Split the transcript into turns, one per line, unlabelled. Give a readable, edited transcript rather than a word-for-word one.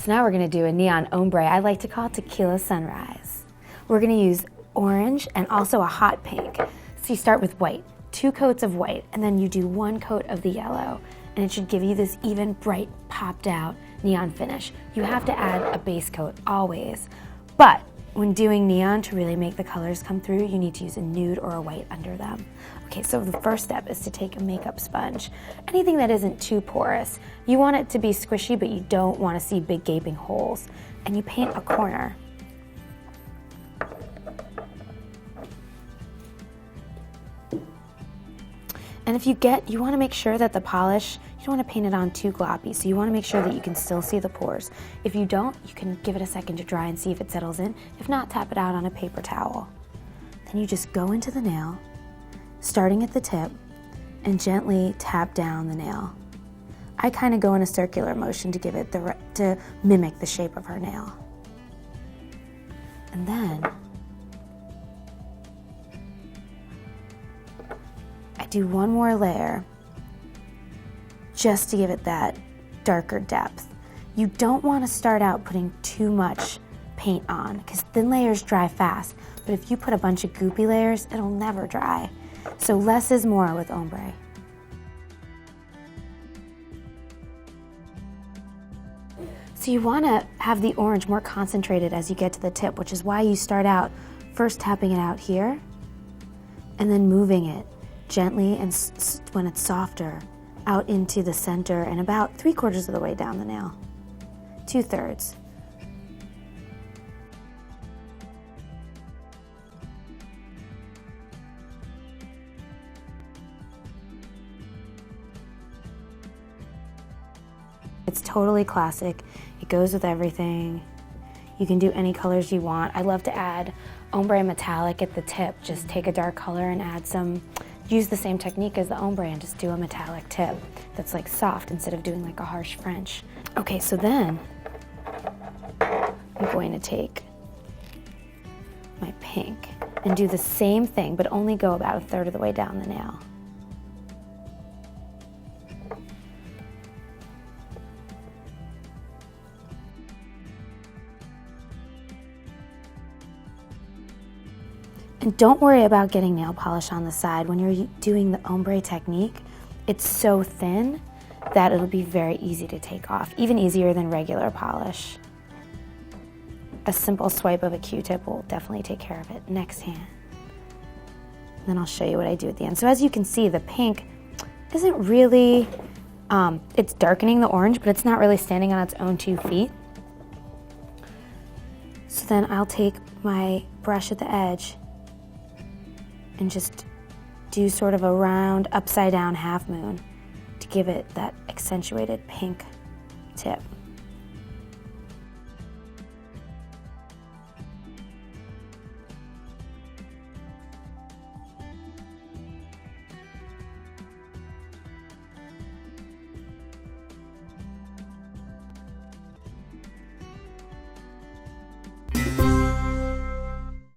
So now we're gonna do a neon ombre. I like to call it Tequila Sunrise. We're gonna use orange and also a hot pink. So you start with white, 2 coats of white, and then you do 1 coat of the yellow, and it should give you this even bright, popped out neon finish. You have to add a base coat always, but when doing neon, to really make the colors come through, you need to use a nude or a white under them. Okay, so the first step is to take a makeup sponge. Anything that isn't too porous. You want it to be squishy, but you don't want to see big gaping holes. And you paint a corner. And if you want to make sure that the polish, you don't want to paint it on too gloppy, so you want to make sure that you can still see the pores. If you don't, you can give it a second to dry and see if it settles in. If not, tap it out on a paper towel. Then you just go into the nail, starting at the tip, and gently tap down the nail. I kind of go in a circular motion to give it to mimic the shape of her nail. And then I do 1 more layer just to give it that darker depth. You don't want to start out putting too much paint on because thin layers dry fast, but if you put a bunch of goopy layers, it'll never dry. So less is more with ombre. So you want to have the orange more concentrated as you get to the tip, which is why you start out first tapping it out here and then moving it gently, and when it's softer, out into the center and about 3/4 of the way down the nail. 2/3. It's totally classic. It goes with everything. You can do any colors you want. I love to add ombre metallic at the tip. Just take a dark color and add some, use the same technique as the ombre and just do a metallic tip that's like soft instead of doing like a harsh French. Okay, so then I'm going to take my pink and do the same thing, but only go about 1/3 of the way down the nail. And don't worry about getting nail polish on the side. When you're doing the ombre technique, it's so thin that it'll be very easy to take off, even easier than regular polish. A simple swipe of a Q-tip will definitely take care of it. Next hand. Then I'll show you what I do at the end. So as you can see, the pink isn't really, it's darkening the orange, but it's not really standing on its own 2 feet. So then I'll take my brush at the edge and just do sort of a round upside down half moon to give it that accentuated pink tip.